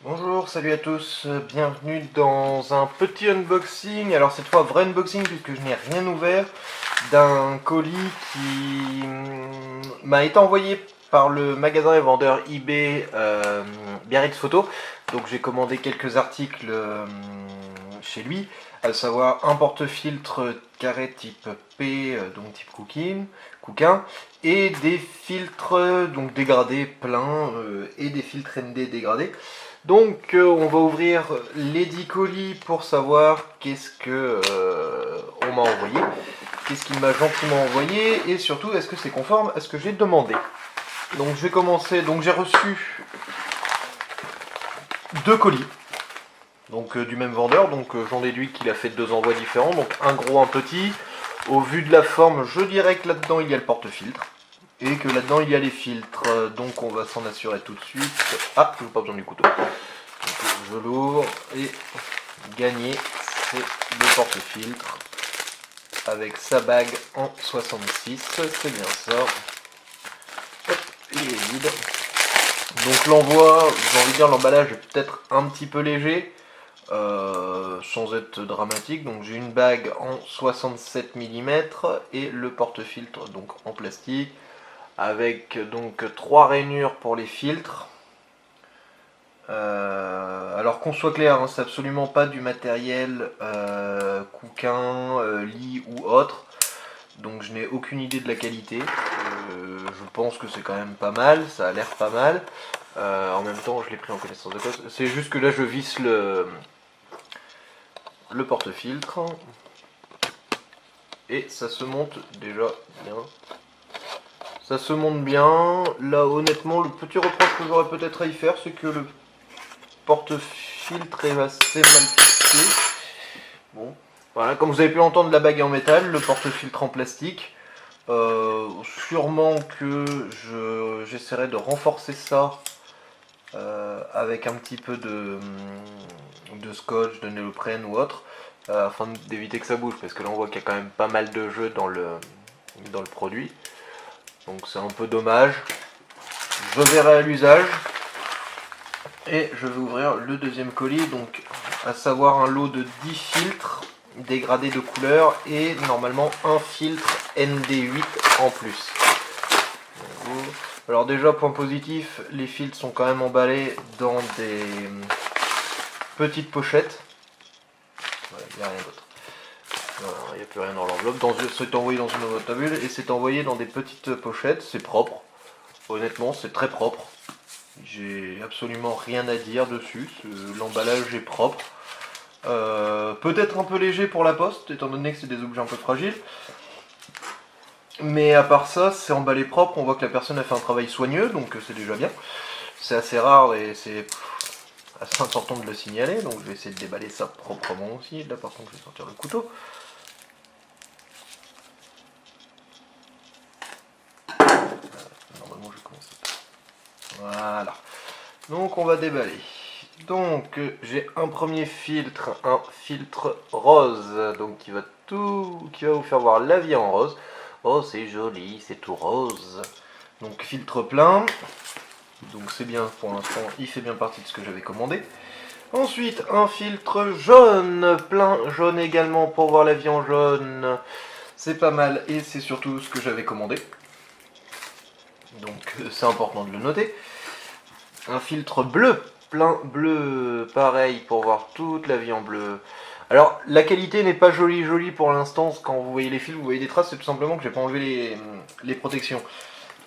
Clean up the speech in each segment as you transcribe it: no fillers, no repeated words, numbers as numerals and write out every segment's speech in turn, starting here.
Bonjour, salut à tous, bienvenue dans un petit unboxing, alors cette fois vrai unboxing puisque je n'ai rien ouvert, d'un colis qui m'a été envoyé par le magasin et vendeur eBay Biarritz Photo. Donc j'ai commandé quelques articles chez lui, à savoir un porte-filtre carré type P, donc type Couquin, et des filtres donc dégradés pleins et des filtres ND dégradés. Donc on va ouvrir les 10 colis pour savoir qu'est-ce que on m'a envoyé, qu'est-ce qu'il m'a gentiment envoyé et surtout est-ce que c'est conforme à ce que j'ai demandé. Donc je vais commencer, donc j'ai reçu deux colis, donc du même vendeur, donc j'en déduis qu'il a fait deux envois différents, donc un gros, un petit. Au vu de la forme, je dirais que là-dedans il y a le porte-filtre. Et que là-dedans il y a les filtres, donc on va s'en assurer tout de suite. Ah, je n'ai pas besoin du couteau. Donc, je l'ouvre et gagné, c'est le porte-filtre avec sa bague en 66, c'est bien ça. Hop, il est vide. Donc l'envoi, j'ai envie de dire l'emballage est peut-être un petit peu léger, sans être dramatique. Donc j'ai une bague en 67 mm et le porte-filtre donc en plastique avec donc 3 rainures pour les filtres. Alors qu'on soit clair, hein, c'est absolument pas du matériel Couquin, Lee ou autre. Donc je n'ai aucune idée de la qualité. Je pense que c'est quand même pas mal, ça a l'air pas mal. En même temps, je l'ai pris en connaissance de cause. C'est juste que là, je visse le porte-filtre. Et ça se monte déjà bien. Ça se monte bien. Là, honnêtement, le petit reproche que j'aurais peut-être à y faire, c'est que le porte-filtre est assez mal fixé. Bon, voilà, comme vous avez pu l'entendre, la bague est en métal, le porte-filtre en plastique. Sûrement que j'essaierai de renforcer ça avec un petit peu de scotch, de néoprène ou autre, afin d'éviter que ça bouge, parce que là on voit qu'il y a quand même pas mal de jeux dans le produit. Donc c'est un peu dommage. Je verrai à l'usage. Et je vais ouvrir le deuxième colis, donc à savoir un lot de 10 filtres dégradés de couleur et normalement un filtre ND8 en plus. Alors déjà, point positif, les filtres sont quand même emballés dans des petites pochettes. Voilà, il n'y a rien d'autre. Il n'y a plus rien dans l'enveloppe. C'est envoyé dans une enveloppe bulle et c'est envoyé dans des petites pochettes. C'est propre. Honnêtement, c'est très propre. J'ai absolument rien à dire dessus. L'emballage est propre. Peut-être un peu léger pour la poste, étant donné que c'est des objets un peu fragiles. Mais à part ça, c'est emballé propre. On voit que la personne a fait un travail soigneux, donc c'est déjà bien. C'est assez rare et c'est assez important de le signaler. Donc je vais essayer de déballer ça proprement aussi. Là par contre, je vais sortir le couteau. Normalement, je commence. Voilà. Donc on va déballer. Donc j'ai un premier filtre, un filtre rose, donc qui va vous faire voir la vie en rose. Oh c'est joli, c'est tout rose. Donc filtre plein. Donc c'est bien pour l'instant, il fait bien partie de ce que j'avais commandé. Ensuite un filtre jaune, plein jaune également pour voir la vie en jaune. C'est pas mal et c'est surtout ce que j'avais commandé. Donc c'est important de le noter. Un filtre bleu, plein bleu, pareil pour voir toute la vie en bleu. Alors la qualité n'est pas jolie pour l'instant, quand vous voyez les fils, vous voyez des traces, c'est tout simplement que j'ai pas enlevé les protections.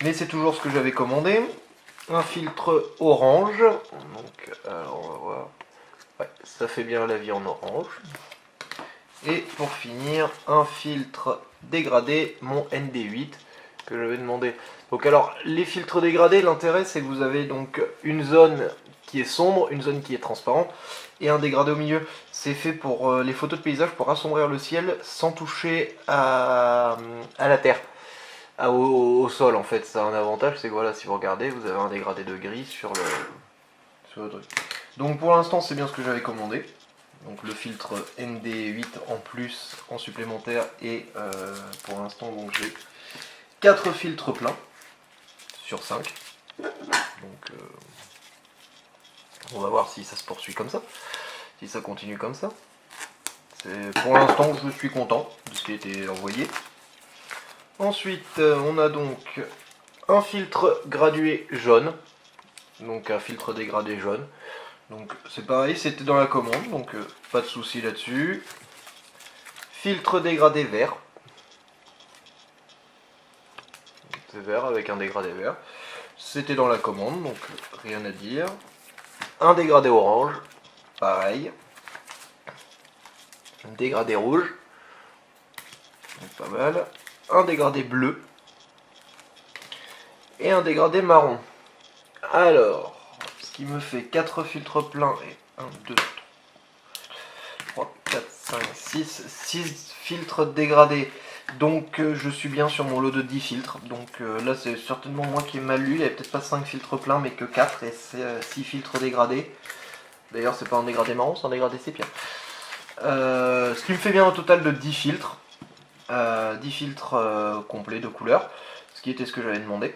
Mais c'est toujours ce que j'avais commandé. Un filtre orange, donc alors on va voir, ouais, ça fait bien la vie en orange. Et pour finir, un filtre dégradé, mon ND8, que j'avais demandé. Donc alors, les filtres dégradés, l'intérêt c'est que vous avez donc une zone qui est sombre, une zone qui est transparente, et un dégradé au milieu. C'est fait pour les photos de paysage, pour assombrir le ciel sans toucher à la terre, au sol en fait. Ça a un avantage, c'est que voilà, si vous regardez, vous avez un dégradé de gris sur le truc. Donc pour l'instant, c'est bien ce que j'avais commandé. Donc le filtre ND8 en plus, en supplémentaire, et pour l'instant donc j'ai 4 filtres pleins sur 5. Donc On va voir si ça se poursuit comme ça, si ça continue comme ça. Pour l'instant, je suis content de ce qui a été envoyé. Ensuite, on a donc un filtre gradué jaune, donc un filtre dégradé jaune. Donc c'est pareil, c'était dans la commande, donc pas de souci là-dessus. Filtre dégradé vert. C'est vert avec un dégradé vert. C'était dans la commande, donc rien à dire. Un dégradé orange, pareil. Un dégradé rouge, donc pas mal. Un dégradé bleu. Et un dégradé marron. Alors, ce qui me fait 4 filtres pleins et 1, 2, 3, 4, 5, 6 filtres dégradés. Donc je suis bien sur mon lot de 10 filtres. Donc là c'est certainement moi qui ai mal lu. Il n'y avait peut-être pas 5 filtres pleins mais que 4 et c'est 6 filtres dégradés. D'ailleurs c'est pas un dégradé marron, c'est un dégradé sépia. Ce qui me fait bien un total de 10 filtres. 10 filtres complets de couleurs. Ce qui était ce que j'avais demandé.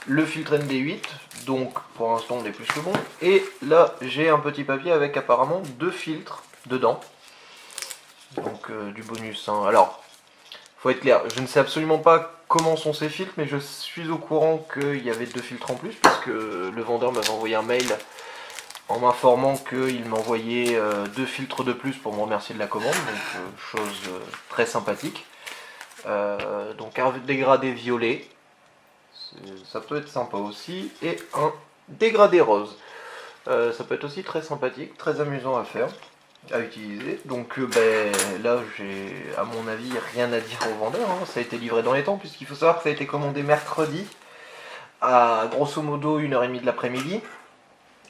Le filtre ND8, donc pour l'instant on est plus que bon. Et là j'ai un petit papier avec apparemment 2 filtres dedans. Donc du bonus. Hein. Alors, faut être clair, je ne sais absolument pas comment sont ces filtres, mais je suis au courant qu'il y avait 2 filtres en plus, puisque le vendeur m'avait envoyé un mail en m'informant qu'il m'envoyait 2 filtres de plus pour me remercier de la commande, donc chose très sympathique. Donc un dégradé violet. Ça peut être sympa aussi, et un dégradé rose. Ça peut être aussi très sympathique, très amusant à faire, à utiliser. Donc là j'ai à mon avis rien à dire au vendeur, hein. Ça a été livré dans les temps, puisqu'il faut savoir que ça a été commandé mercredi à grosso modo 1h30 de l'après-midi,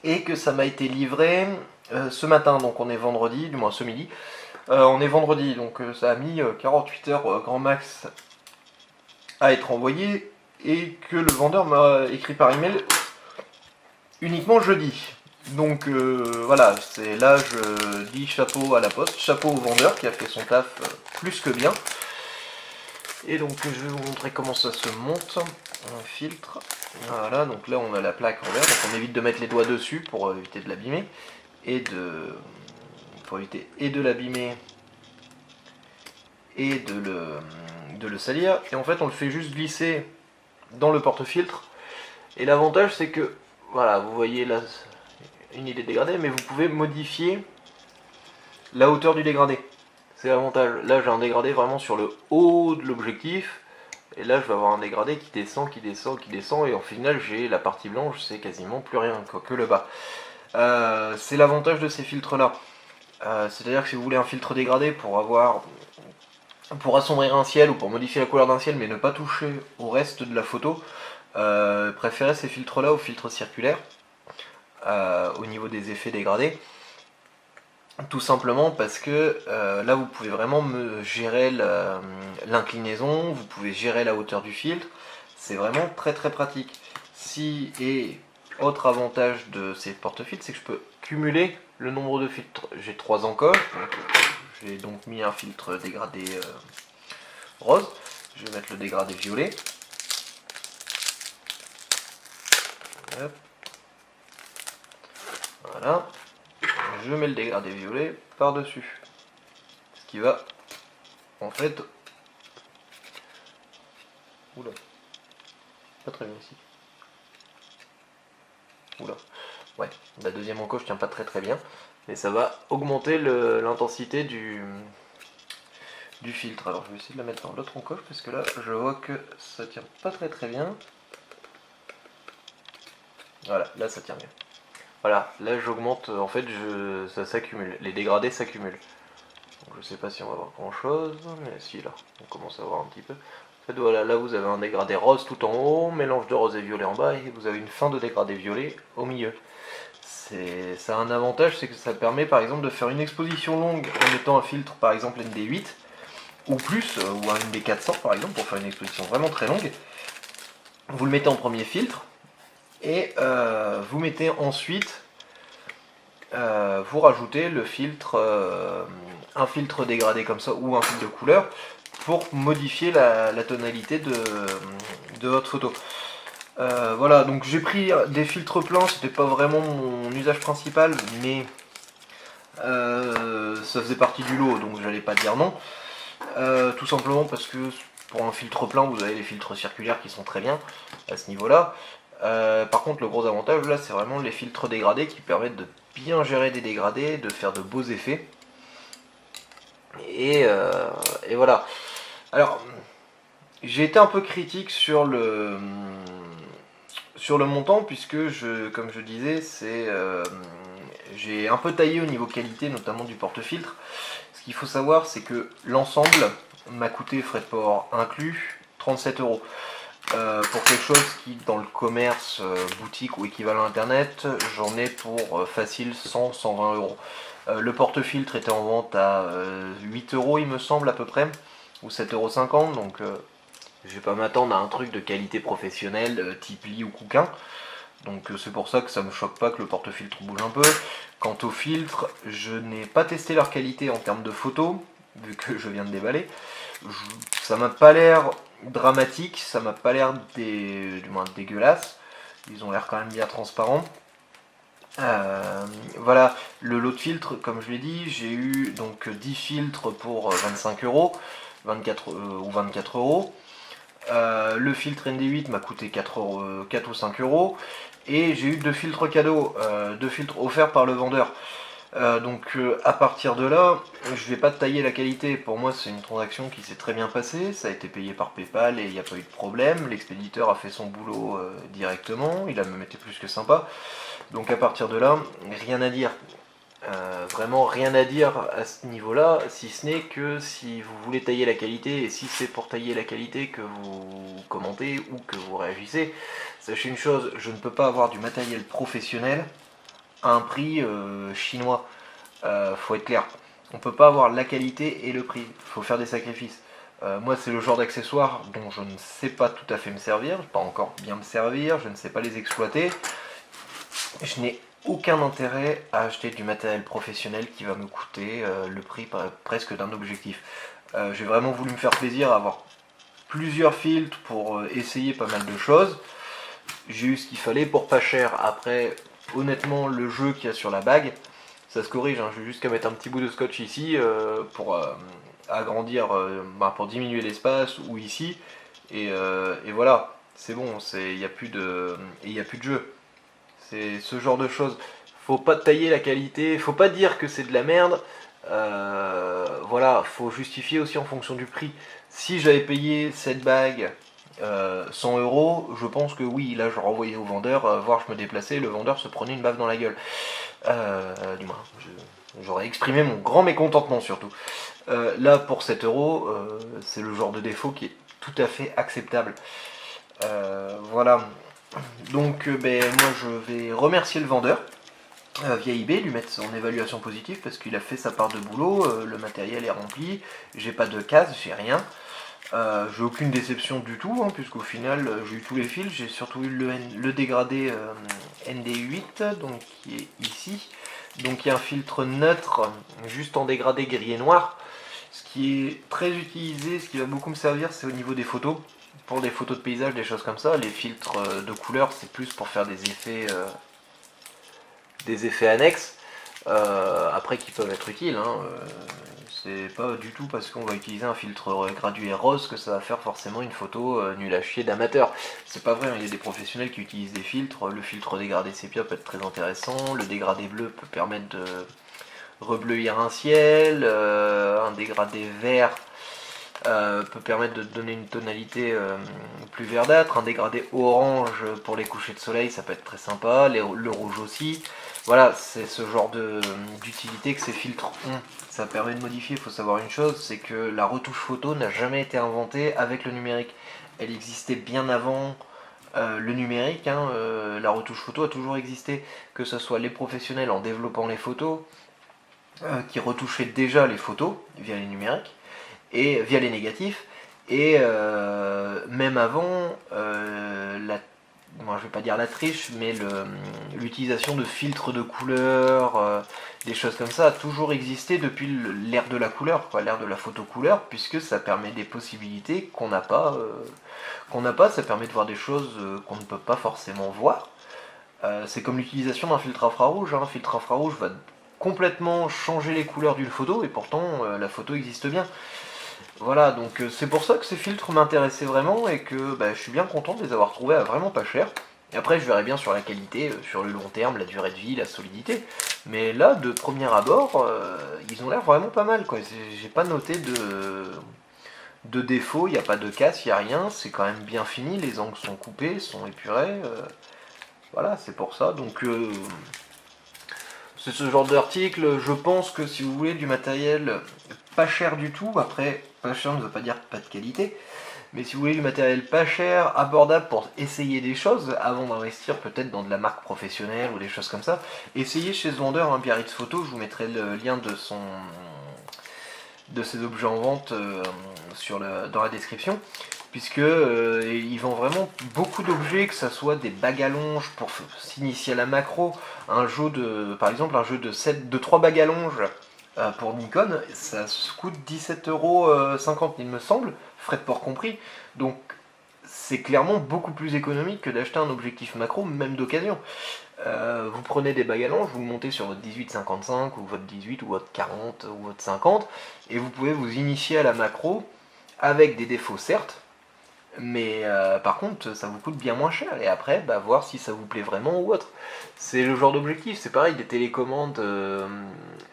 et que ça m'a été livré ce matin, donc on est vendredi, du moins ce midi. On est vendredi, donc ça a mis 48 heures grand max à être envoyé, et que le vendeur m'a écrit par email uniquement jeudi. Donc voilà, c'est là je dis chapeau à la poste, chapeau au vendeur qui a fait son taf plus que bien. Et donc je vais vous montrer comment ça se monte, un filtre. Voilà, donc là on a la plaque en verre, donc on évite de mettre les doigts dessus pour éviter de l'abîmer, et de l'abîmer et de le salir. Et en fait on le fait juste glisser dans le porte-filtre, et l'avantage c'est que voilà, vous voyez là une idée dégradée, mais vous pouvez modifier la hauteur du dégradé. C'est l'avantage. Là j'ai un dégradé vraiment sur le haut de l'objectif, et là je vais avoir un dégradé qui descend, qui descend, qui descend, et en final j'ai la partie blanche, c'est quasiment plus rien, quoi, que le bas. C'est l'avantage de ces filtres là. C'est-à-dire que si vous voulez un filtre dégradé pour assombrir un ciel ou pour modifier la couleur d'un ciel mais ne pas toucher au reste de la photo, préférez ces filtres là aux filtres circulaires au niveau des effets dégradés, tout simplement parce que là vous pouvez vraiment gérer l'inclinaison, vous pouvez gérer la hauteur du filtre, c'est vraiment très très pratique. Et autre avantage de ces porte-filtres, c'est que je peux cumuler le nombre de filtres. J'ai 3 encoches, j'ai donc mis un filtre dégradé rose, je vais mettre le dégradé violet. Hop. Voilà, je mets le dégradé violet par-dessus, ce qui va en fait... Oula, pas très bien ici. Oula, ouais, la deuxième encoche tient pas très bien, mais ça va augmenter l'intensité du filtre. Alors je vais essayer de la mettre dans l'autre encoche, parce que là je vois que ça tient pas très bien. Voilà, là ça tient bien. Voilà, là j'augmente, en fait ça s'accumule, les dégradés s'accumulent. Donc je sais pas si on va voir grand chose, mais si là, on commence à voir un petit peu. En fait voilà, là vous avez un dégradé rose tout en haut, mélange de rose et violet en bas, et vous avez une fin de dégradé violet au milieu. Ça a un avantage, c'est que ça permet par exemple de faire une exposition longue en mettant un filtre par exemple ND8, ou plus, ou un ND400 par exemple, pour faire une exposition vraiment très longue. Vous le mettez en premier filtre, et vous mettez ensuite, vous rajoutez le filtre, un filtre dégradé comme ça, ou un filtre de couleur, pour modifier la tonalité de votre photo. Voilà, donc j'ai pris des filtres pleins, c'était pas vraiment mon usage principal, mais ça faisait partie du lot, donc j'allais pas dire non. Tout simplement parce que pour un filtre plein, vous avez les filtres circulaires qui sont très bien à ce niveau-là. Par contre, le gros avantage là, c'est vraiment les filtres dégradés qui permettent de bien gérer des dégradés, de faire de beaux effets. Et voilà. Alors, j'ai été un peu critique sur le montant, puisque comme je disais, j'ai un peu taillé au niveau qualité, notamment du porte-filtre. Ce qu'il faut savoir, c'est que l'ensemble m'a coûté, frais de port inclus, 37 €. Pour quelque chose qui, dans le commerce, boutique ou équivalent internet, j'en ai pour facile 100-120 €. Le porte-filtre était en vente à 8 € il me semble à peu près, ou 7,50 €, donc je vais pas m'attendre à un truc de qualité professionnelle type Lee ou Kukin. Donc c'est pour ça que ça me choque pas que le porte-filtre bouge un peu. Quant au filtre, je n'ai pas testé leur qualité en termes de photos, vu que je viens de déballer. Ça m'a pas l'air dramatique, ça m'a pas l'air du moins dégueulasse. Ils ont l'air quand même bien transparents. Voilà, le lot de filtres, comme je l'ai dit, j'ai eu donc 10 filtres pour 25 €, 24 ou 24 €. Le filtre ND8 m'a coûté 4 ou 5 €. Et j'ai eu 2 filtres cadeaux, 2 filtres offerts par le vendeur. Donc à partir de là, je vais pas tailler la qualité. Pour moi, c'est une transaction qui s'est très bien passée. Ça a été payé par PayPal et il n'y a pas eu de problème. L'expéditeur a fait son boulot directement. Il a même été plus que sympa. Donc à partir de là, rien à dire. Vraiment rien à dire à ce niveau-là, si ce n'est que si vous voulez tailler la qualité, et si c'est pour tailler la qualité que vous commentez ou que vous réagissez, sachez une chose, je ne peux pas avoir du matériel professionnel à un prix chinois. Faut être clair. On peut pas avoir la qualité et le prix. Faut faire des sacrifices. Moi, c'est le genre d'accessoires dont je ne sais pas tout à fait me servir, pas encore bien me servir, je ne sais pas les exploiter. Je n'ai aucun intérêt à acheter du matériel professionnel qui va me coûter le prix presque d'un objectif. J'ai vraiment voulu me faire plaisir à avoir plusieurs filtres pour essayer pas mal de choses. J'ai eu ce qu'il fallait pour pas cher. Après, honnêtement, le jeu qu'il y a sur la bague, ça se corrige. Hein. J'ai juste qu'à mettre un petit bout de scotch ici pour agrandir, pour diminuer l'espace, ou ici. Et voilà, c'est bon, il n'y a plus de jeu. C'est ce genre de choses. Faut pas tailler la qualité, faut pas dire que c'est de la merde. Voilà, faut justifier aussi en fonction du prix. Si j'avais payé cette bague 100 €, je pense que oui, là je renvoyais au vendeur, voir je me déplaçais, le vendeur se prenait une baffe dans la gueule. Du moins, j'aurais exprimé mon grand mécontentement surtout. Là pour 7 €, c'est le genre de défaut qui est tout à fait acceptable. Voilà. Donc moi je vais remercier le vendeur via eBay, lui mettre son évaluation positive parce qu'il a fait sa part de boulot, le matériel est rempli, j'ai pas de casse, j'ai rien. J'ai aucune déception du tout, hein, puisqu'au final j'ai eu tous les fils, j'ai surtout eu le dégradé ND8, donc qui est ici. Donc il y a un filtre neutre, juste en dégradé gris et noir. Ce qui est très utilisé, ce qui va beaucoup me servir, c'est au niveau des photos. Pour des photos de paysage, des choses comme ça, les filtres de couleur, c'est plus pour faire des effets annexes, après qui peuvent être utiles. Hein, c'est pas du tout parce qu'on va utiliser un filtre gradué rose que ça va faire forcément une photo nulle à chier d'amateur. C'est pas vrai, hein, il y a des professionnels qui utilisent des filtres. Le filtre dégradé sépia peut être très intéressant, le dégradé bleu peut permettre de rebleuir un ciel, un dégradé vert peut permettre de donner une tonalité plus verdâtre, un dégradé orange pour les couchers de soleil, ça peut être très sympa, le rouge aussi. Voilà, c'est ce genre d'utilité que ces filtres ont. Ça permet de modifier. Il faut savoir une chose, c'est que la retouche photo n'a jamais été inventée avec le numérique. Elle existait bien avant le numérique. Hein, la retouche photo a toujours existé, que ce soit les professionnels en développant les photos, qui retouchaient déjà les photos via les numériques, et via les négatifs, et même avant moi je vais pas dire la triche, mais l'utilisation de filtres de couleurs, des choses comme ça a toujours existé depuis l'ère de la couleur, quoi, l'ère de la photo couleur, puisque ça permet des possibilités qu'on n'a pas, ça permet de voir des choses qu'on ne peut pas forcément voir. C'est comme l'utilisation d'un filtre infrarouge, hein. Un filtre infrarouge va complètement changer les couleurs d'une photo, et pourtant la photo existe bien. Voilà, donc c'est pour ça que ces filtres m'intéressaient vraiment et que je suis bien content de les avoir trouvés à vraiment pas cher. Et après, je verrai bien sur la qualité, sur le long terme, la durée de vie, la solidité. Mais là, de premier abord, ils ont l'air vraiment pas mal, quoi. J'ai pas noté de défauts, il n'y a pas de casse, il n'y a rien. C'est quand même bien fini, les angles sont coupés, sont épurés. Voilà, c'est pour ça. Donc, c'est ce genre d'article. Je pense que si vous voulez du matériel pas cher du tout, après, pas cher ne veut pas dire pas de qualité, mais si vous voulez du matériel pas cher, abordable pour essayer des choses, avant d'investir peut-être dans de la marque professionnelle ou des choses comme ça, essayez chez ce vendeur, hein, Biarritz Photo, je vous mettrai le lien de ses objets en vente dans la description, puisque ils vendent vraiment beaucoup d'objets, que ce soit des bagues à longe pour s'initier à la macro, par exemple un jeu de 3 bagues à longe pour Nikon, ça coûte 17,50 € il me semble, frais de port compris, donc c'est clairement beaucoup plus économique que d'acheter un objectif macro, même d'occasion. Vous prenez des bagues à longe, vous le montez sur votre 18-55 ou votre 18 ou votre 40 ou votre 50 et vous pouvez vous initier à la macro avec des défauts certes, mais par contre ça vous coûte bien moins cher et après voir si ça vous plaît vraiment ou autre. C'est le genre d'objectif, c'est pareil, des télécommandes,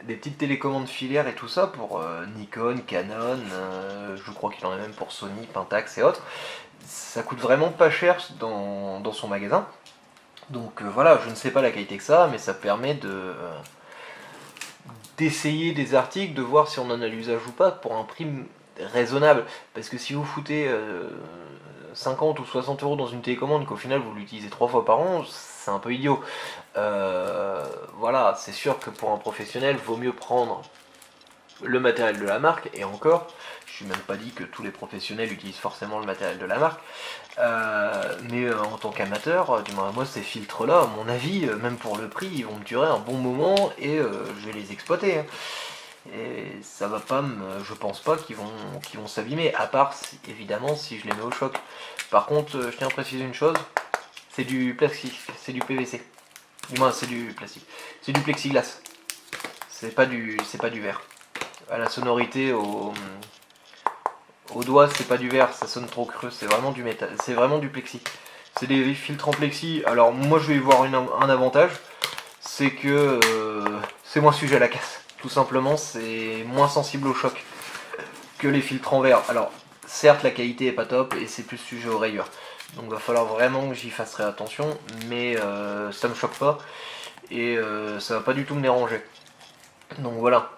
des petites télécommandes filaires et tout ça pour Nikon, Canon, je crois qu'il en a même pour Sony, Pentax et autres. Ça coûte vraiment pas cher dans son magasin. Donc voilà, je ne sais pas la qualité que ça, mais ça permet d'essayer des articles, de voir si on en a l'usage ou pas pour un prix raisonnable. Parce que si vous foutez 50 ou 60 € dans une télécommande, qu'au final vous l'utilisez 3 fois par an, c'est un peu idiot. Voilà, c'est sûr que pour un professionnel, vaut mieux prendre le matériel de la marque, et encore, je suis même pas dit que tous les professionnels utilisent forcément le matériel de la marque, mais en tant qu'amateur, du moins moi ces filtres là, à mon avis, même pour le prix, ils vont me durer un bon moment et je vais les exploiter, hein. Et ça va pas je pense pas qu'ils vont s'abîmer, à part évidemment si je les mets au choc. Par contre, je tiens à préciser une chose, c'est du plastique, c'est du PVC. Du moins c'est du plastique. C'est du plexiglas. C'est pas du verre. À la sonorité au doigt, c'est pas du verre, ça sonne trop creux, c'est vraiment du métal, c'est vraiment du plexi. C'est des filtres en plexi. Alors moi je vais y voir un avantage, c'est que c'est moins sujet à la casse. Tout simplement, c'est moins sensible au choc que les filtres en verre. Alors certes la qualité est pas top et c'est plus sujet aux rayures. Donc il va falloir vraiment que j'y fasse très attention, mais ça me choque pas et ça va pas du tout me déranger. Donc voilà,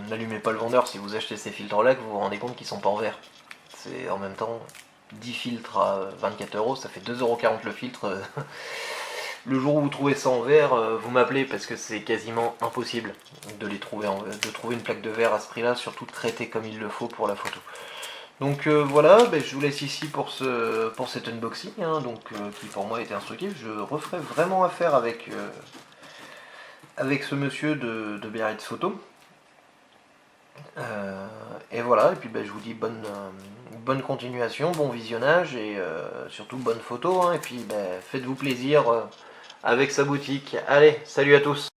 n'allumez pas le vendeur si vous achetez ces filtres là, que vous vous rendez compte qu'ils sont pas en verre. C'est en même temps 10 filtres à 24 €, ça fait 2,40 € le filtre. Le jour où vous trouvez ça en verre, vous m'appelez parce que c'est quasiment impossible de trouver une plaque de verre à ce prix là, surtout traitée comme il le faut pour la photo. Donc voilà, je vous laisse ici pour cet unboxing, hein, qui pour moi était instructif. Je referai vraiment affaire avec ce monsieur de Biarritz Photo. Et voilà, et puis je vous dis bonne continuation, bon visionnage et surtout bonne photo, hein, et puis faites-vous plaisir avec sa boutique. Allez, salut à tous!